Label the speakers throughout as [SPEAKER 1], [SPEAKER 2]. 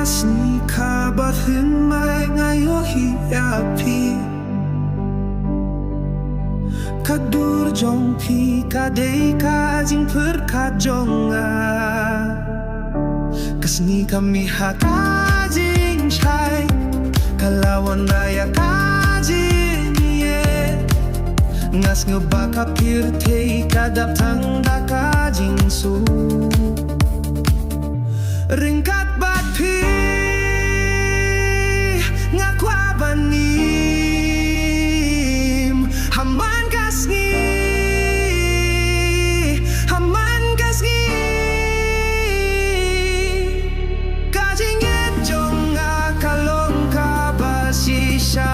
[SPEAKER 1] kas ni ka bathin mai ngayo hi api kadur jong pi ka dei ka jing per ka jong a kas ni kami ha ka jing chai kalawan raya ka jing ye ngas ngebaka pir tei kadap tang da ka jing su ringkat bat pi ngakwa banim haman kasngi haman kasngi kajing yet jong akalong kabasisha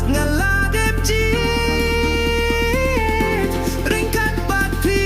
[SPEAKER 1] ngaladep jit ringkat bat pi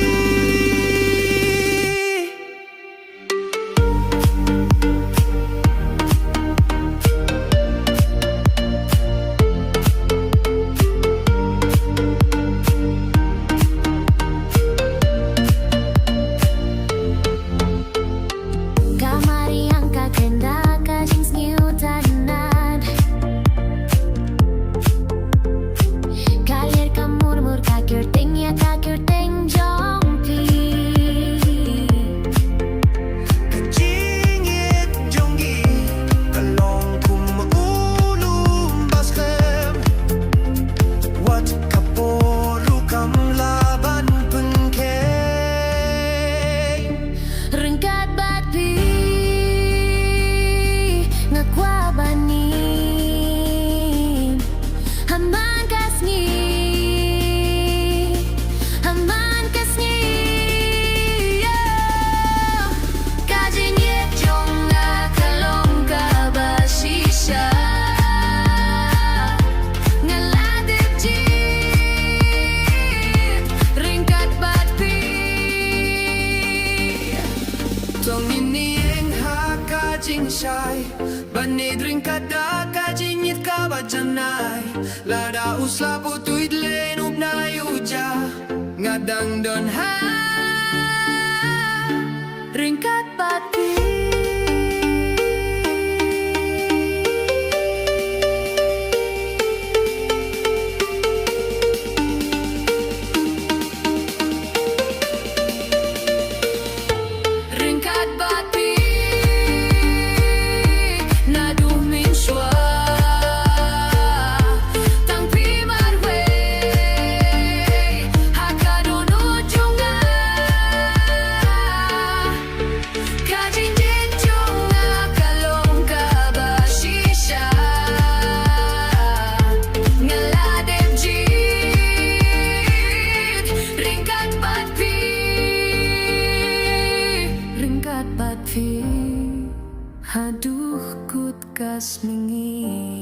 [SPEAKER 1] Banid ring kada kajingit ka bajanay lada usla putuit lenup na yuja ngadang don ha ringkat pati ringkat pati Aduh kut kas mingi